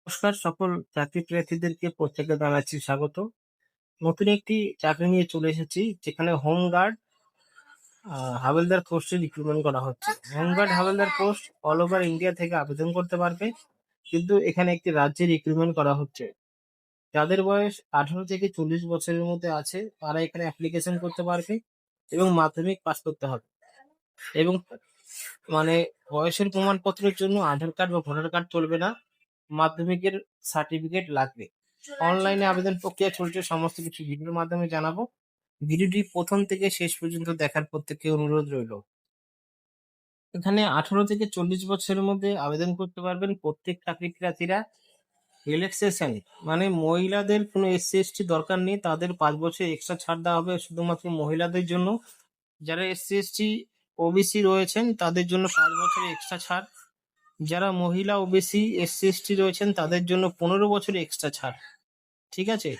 নমস্কার সকল চাকরি প্রার্থীদেরকে প্রত্যেকে জানাচ্ছি স্বাগত। নতুন একটি চাকরি নিয়ে চলে এসেছি যেখানে হোমগার্ড হাবিলদার পোস্টে রিক্রুটমেন্ট করা হচ্ছে। হোমগার্ড হাবিলদার পোস্ট অল ওভার ইন্ডিয়া থেকে আবেদন করতে পারবে, কিন্তু এখানে একটি রাজ্যে রিক্রুটমেন্ট করা হচ্ছে। যাদের বয়স 18 থেকে 40 বছরের মধ্যে আছে তারা এখানে অ্যাপ্লিকেশন করতে পারবে এবং মাধ্যমিক পাস করতে হবে। এবং মানে বয়সের প্রমাণপত্রের জন্য আধার কার্ড বা ভোটার কার্ড চলবে না, মাধ্যমিকের সার্টিফিকেট লাগবে। অনলাইনে আবেদন প্রক্রিয়া চলছে, সমস্ত কিছু ভিডিওর মাধ্যমে জানাবো। ভিডিওটি প্রথম থেকে শেষ পর্যন্ত দেখার প্রত্যেককে অনুরোধ রইল। এখানে 18 থেকে 40 বছরের মধ্যে আবেদন করতে পারবেন প্রত্যেক চাকরি প্রার্থীরা। রিল্যাক্সেশন মানে মহিলাদের কোনো এসসি এসটি দরকার নেই, তাদের 5 বছর এক্সট্রা ছাড় দেওয়া হবে শুধুমাত্র মহিলাদের জন্য। যারা এসসি এসটি ওবিসি রয়েছেন তাদের জন্য 5 বছর এক্সট্রা ছাড়। যারা মহিলা ওবিসি এসসি এসটি রয়েছেন তাদের জন্য 15 বছর এক্সট্রা ছাড়। ঠিক আছে,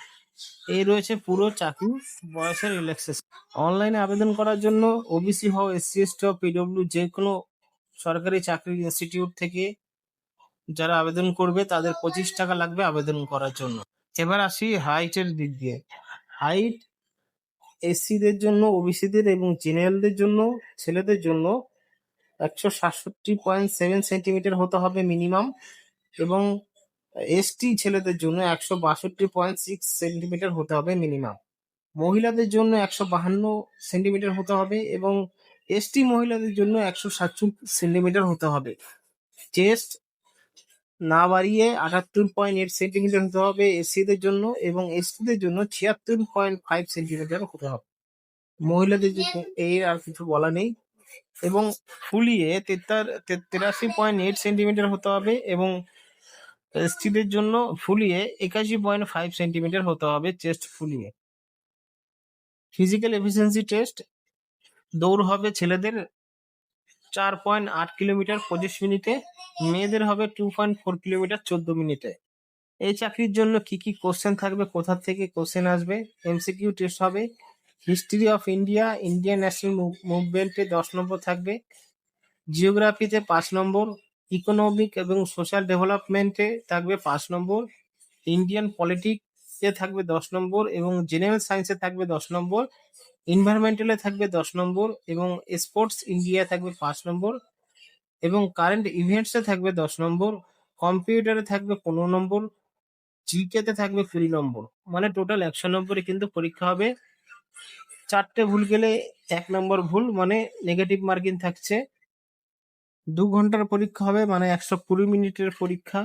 এই রয়েছে পুরো চাকরি বয়সের রিল্যাক্সেশন। অনলাইনে আবেদন করার জন্য ওবিসি হও, এসসি এসটি হও, পিডব্লিউ যে কোনো সরকারি চাকরি ইনস্টিটিউট থেকে যারা আবেদন করবে তাদের 25 টাকা লাগবে আবেদন করার জন্য। এবার আসি হাইটের দিক দিয়ে। হাইট এসসিদের জন্য, ওবিসিদের এবং জেনারেলদের জন্য, ছেলেদের জন্য 167.7 সেন্টিমিটার হতে হবে মিনিমাম, এবং এসটি ছেলেদের জন্য 162.6 সেন্টিমিটার হতে হবে মিনিমাম। মহিলাদের জন্য 152 সেন্টিমিটার হতে হবে এবং এসটি মহিলাদের জন্য 167 সেন্টিমিটার হতে হবে। চেস্ট না বাড়িয়ে 78.8 সেন্টিমিটার হতে হবে এসসিদের জন্য, এবং এসটিদের জন্য 76.5 সেন্টিমিটার হতে হবে। মহিলাদের জন্য এর আর কিছু বলা নেই। এবং ফুলিয়ে 83.8 সেন্টিমিটার হতে হবে, এবং এসটিদের জন্য ফুলিয়ে 81.5 সেন্টিমিটার হতে হবে চেস্ট ফুলিয়ে। ফিজিক্যাল এফিসিয়েন্সি টেস্ট দৌড় হবে ছেলেদের 4.8 কিলোমিটার 25 মিনিটে, মেয়েদের হবে 2.4 কিলোমিটার 14 মিনিটে। এই চাকরির জন্য কি কি কোশ্চেন থাকবে, কোথা থেকে কোশ্চেন আসবে? এমসিকিউ টেস্ট হবে। History of India, Indian national মুভমেন্টে 10 নম্বর থাকবে। জিওগ্রাফিতে 5 নম্বর। ইকোনমিক এবং সোশ্যাল ডেভেলপমেন্টে থাকবে 5 নম্বর। ইন্ডিয়ান পলিটিক্সে থাকবে 10 নম্বর, এবং জেনারেল সায়েন্সে থাকবে 10 নম্বর। এনভায়রনমেন্টালে থাকবে 10 নম্বর, এবং স্পোর্টস ইন্ডিয়া থাকবে 5 নম্বর, এবং কারেন্ট ইভেন্টসে থাকবে 10 নম্বর। কম্পিউটারে থাকবে 15 নম্বর। জিকেতে থাকবে 20 নম্বর। মানে টোটাল 100 নম্বরে কিন্তু পরীক্ষা হবে। 4টে ভুল গেলে 1 নম্বর ভুল, মানে নেগেটিভ মার্কিং থাকছে। 2 ঘন্টার পরীক্ষা হবে, মানে 120 মিনিটের পরীক্ষা।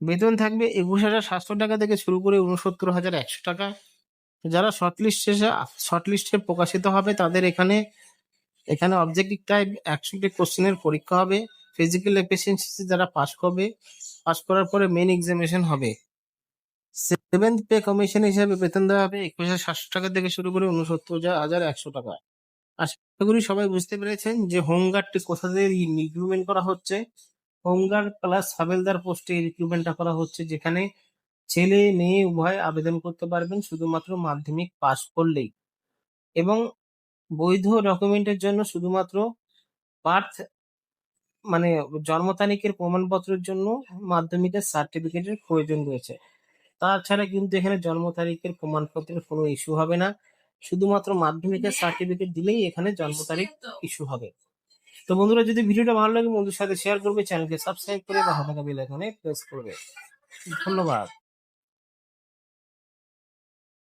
বেতন থাকবে 21,700 টাকা থেকে শুরু করে 69,100 টাকা। যারা শর্টলিস্টে প্রকাশিত হবে তাদের এখানে অবজেক্টিভ টাইপ 100টি কোশ্চেনের পরীক্ষা হবে। ফিজিক্যাল এফিসিয়েন্সি যারা পাস করবে, পাস করার পরে মেন এক্সামিনেশন হবে। 7th পে কমিশন হিসাবে বেতন দেওয়া হবে 21,700 টাকা থেকে শুরু করে 69,100 টাকা। আশা করি সবাই বুঝতে পেরেছেন যে হোমগার্ডটি কোথা থেকে রিক্রুটমেন্ট করা হচ্ছে। হোমগার্ড প্লাস হাবিলদার পোস্টে রিক্রুটমেন্টটা করা হচ্ছে, যেখানে ছেলে মেয়ে উভয় আবেদন করতে পারবেন শুধুমাত্র মাধ্যমিক পাস করলেই, এবং বৈধ ডকুমেন্টের জন্য শুধুমাত্র বার্থ মানে জন্ম তারিখের প্রমাণপত্রের জন্য মাধ্যমিকের সার্টিফিকেটের প্রয়োজন রয়েছে। তাছাড়া কিন্তু এখানে জন্ম তারিখের প্রমাণপত্রের কোনো ইস্যু হবে না, শুধুমাত্র মাধ্যমিকের সার্টিফিকেট দিলেই এখানে জন্ম তারিখ ইস্যু হবে। তো বন্ধুরা, যদি ভিডিওটা ভালো লাগে বন্ধুর সাথে শেয়ার করবে, চ্যানেলকে সাবস্ক্রাইব করে বা হাতে থাকা বেল আইকনে প্রেস করবে। ধন্যবাদ।